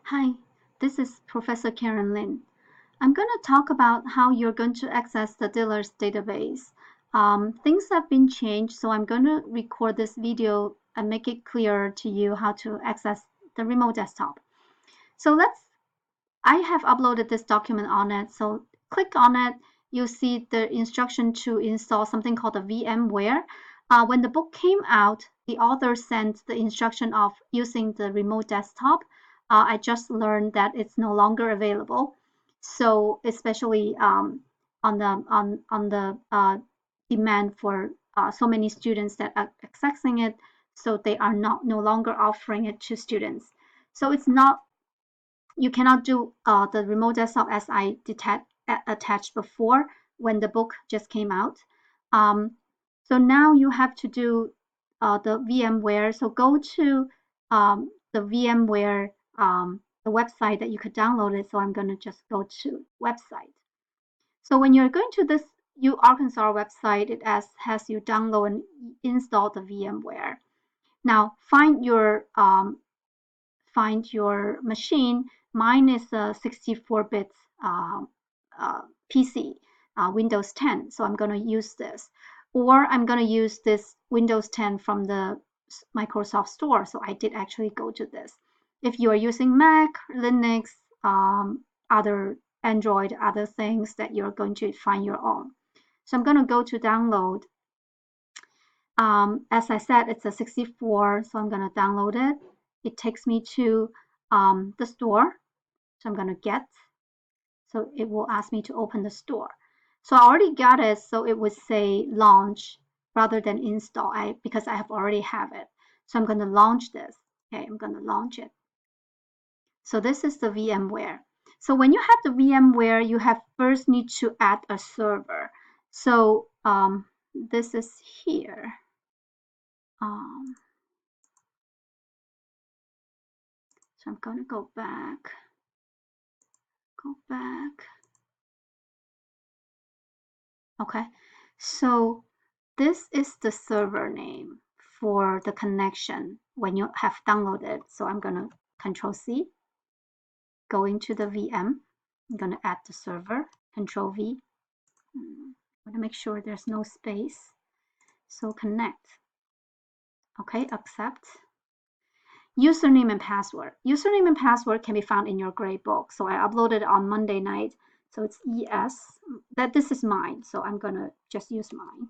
Hi, this is Professor Karen Lin. I'm going to talk about how you're going to access the dealer's database. Things have been changed, so I'm going to record this video and make it clear to you how to access the remote desktop. I have uploaded this document on it, so click on it. You'll see the instruction to install something called a VMware. When the book came out, the author sent the instruction of using the remote desktop. I just learned that it's no longer available. So especially on the demand for so many students that are accessing it, so they are no longer offering it to students. So it's not you cannot do the remote desktop as I attached before when the book just came out. So now you have to do the VMware. So go to the VMware, the website that you could download it. So I'm going to just go to website. So when you're going to this Arkansas website, it has you download and install the VMware. Now find your machine. Mine is a 64-bit PC, Windows 10. So I'm going to use this. Or I'm going to use this Windows 10 from the Microsoft Store. So I did actually go to this. If you are using Mac, Linux, other Android, other things that you're going to find your own. So I'm going to go to download. As I said, it's a 64, so I'm going to download it. It takes me to the store. So I'm going to get. So it will ask me to open the store. So I already got it, so it would say launch rather than install because I have already have it. So I'm going to launch this. Okay, I'm going to launch it. So this is the VMware. So when you have the VMware, you have first need to add a server. So this is here. So I'm going to go back. Okay, so this is the server name for the connection when you have downloaded. So I'm going to Control C, go into the VM. I'm going to add the server, Control V. I'm going to make sure there's no space. So connect. Okay, accept. Username and password. Username and password can be found in your grade book. So I uploaded on Monday night. So it's ES. This is mine. So I'm going to just use mine.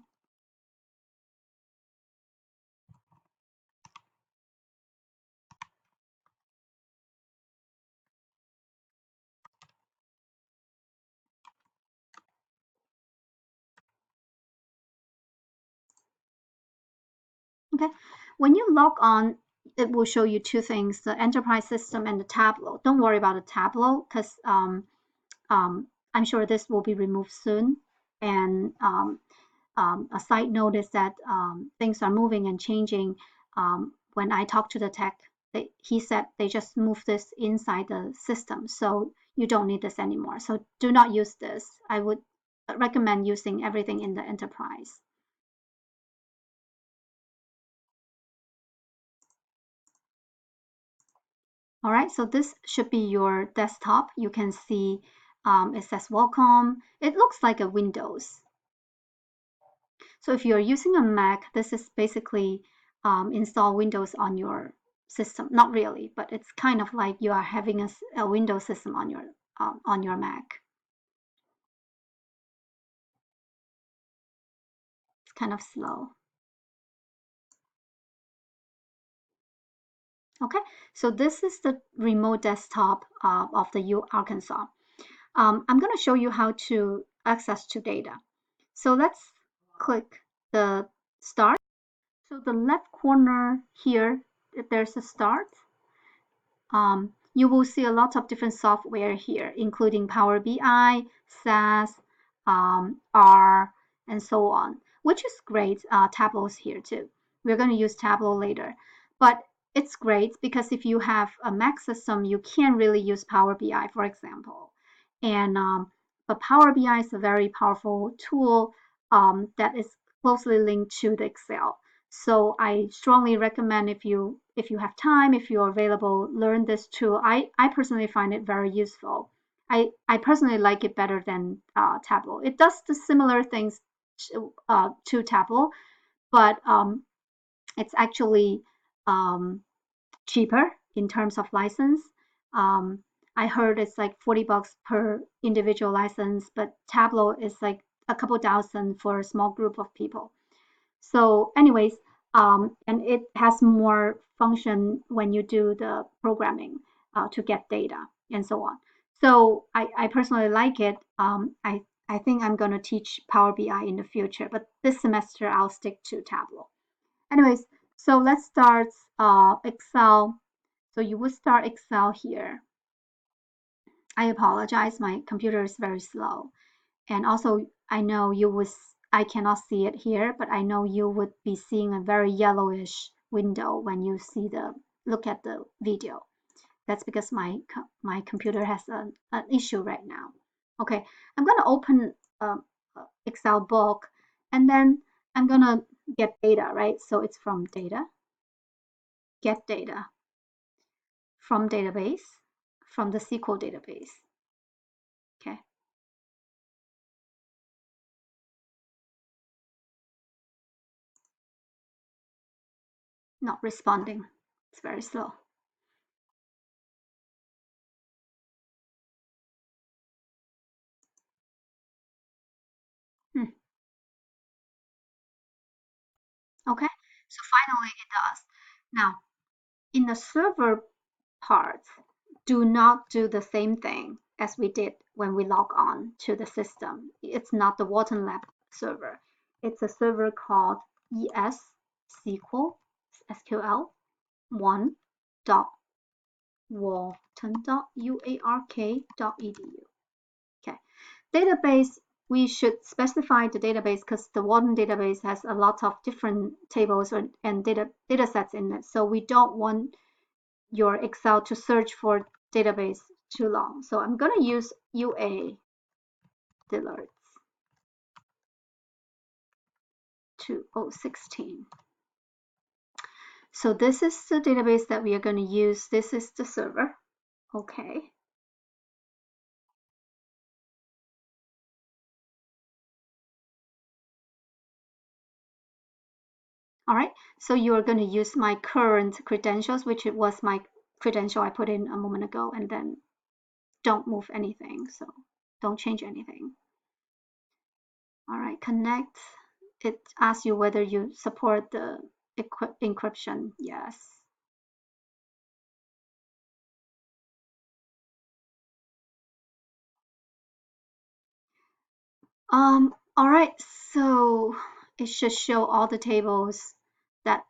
Okay, when you log on, it will show you two things, the enterprise system and the Tableau. Don't worry about the Tableau because I'm sure this will be removed soon. And a side note is that things are moving and changing. When I talked to the tech, he said they just moved this inside the system, so you don't need this anymore. So do not use this. I would recommend using everything in the enterprise. All right, so this should be your desktop. You can see it says welcome. It looks like a Windows. So if you're using a Mac, this is basically install Windows on your system. Not really, but it's kind of like you are having a Windows system on your Mac. It's kind of slow. Okay, so this is the remote desktop of the U Arkansas. I'm going to show you how to access to data. So let's click the start. So the left corner here, there's a start. You will see a lot of different software here, including Power BI, SAS, R, and so on, which is great. Tableau's here too. We're going to use Tableau later, but it's great because if you have a Mac system, you can't really use Power BI, for example. And but Power BI is a very powerful tool that is closely linked to the Excel. So I strongly recommend if you have time, if you're available, learn this tool. I personally find it very useful. I personally like it better than Tableau. It does the similar things to Tableau, but it's actually um, cheaper in terms of license. Um, I heard it's like $40 per individual license, but Tableau is like a couple thousand for a small group of people. So anyways, and it has more function when you do the programming to get data and so on. So I personally like it. I think I'm going to teach Power BI in the future, but this semester I'll stick to Tableau. Anyways, so let's start Excel. So you would start Excel here. I apologize, my computer is very slow. And also, I know I cannot see it here, but I know you would be seeing a very yellowish window when you look at the video. That's because my computer has an issue right now. Okay, I'm gonna open Excel book, and then I'm gonna get data, right? So it's from data, get data, from database, from the SQL database. Okay. Not responding. It's very slow. Hmm. Okay, so finally it does. Now, in the server part, do not do the same thing as we did when we log on to the system. It's not the Wharton Lab server. It's a server called ES SQL, SQL 1 dot wharton.uark.edu. Okay, database, we should specify the database because the Wharton database has a lot of different tables and data sets in it. So we don't want your Excel to search for database too long. So I'm going to use UA Dillard's 2016. So this is the database that we are going to use. This is the server. Okay. All right, so you are going to use my current credentials, which it was my credential I put in a moment ago, and then don't move anything. So don't change anything. All right, connect. It asks you whether you support the encryption. Yes. All right, so it should show all the tables that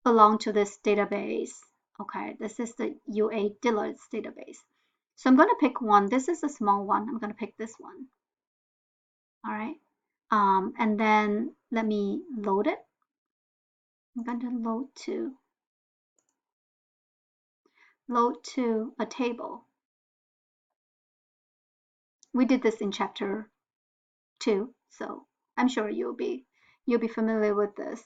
belong to this database. Okay, this is the UA Dillard's database. So I'm going to pick one. This is a small one. I'm going to pick this one. All right. And then let me load it. I'm going to load to a table. We did this in chapter 2, so I'm sure you'll be familiar with this,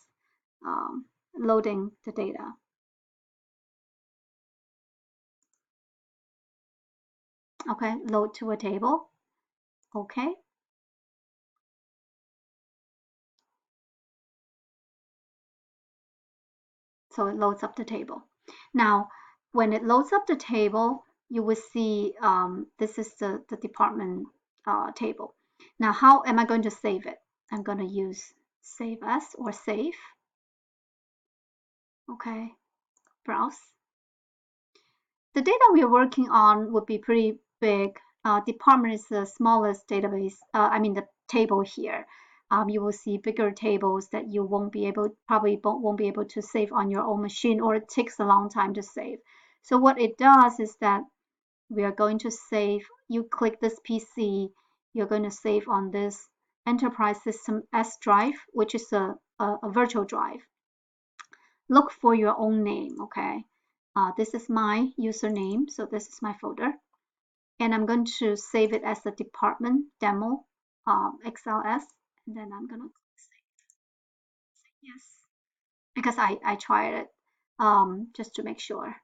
loading the data. Okay, load to a table. Okay. So it loads up the table. Now, when it loads up the table, you will see this is the department table. Now, how am I going to save it? I'm going to use save as or save. Okay, browse. The data we are working on would be pretty big. Department is the smallest database, I mean the table here. You will see bigger tables that you probably won't be able to save on your own machine, or it takes a long time to save. So what it does is that we are going to save, you click this PC, you're going to save on this enterprise system S drive, which is a virtual drive. Look for your own name, okay? This is my username, so this is my folder. And I'm going to save it as a department demo XLS, and then I'm going to say yes. because I tried it just to make sure.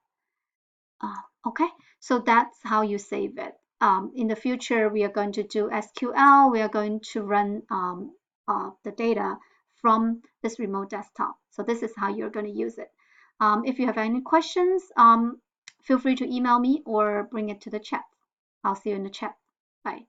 Okay, so that's how you save it. In the future, we are going to do SQL. We are going to run the data from this remote desktop. So this is how you're going to use it. If you have any questions, feel free to email me or bring it to the chat. I'll see you in the chat. Bye.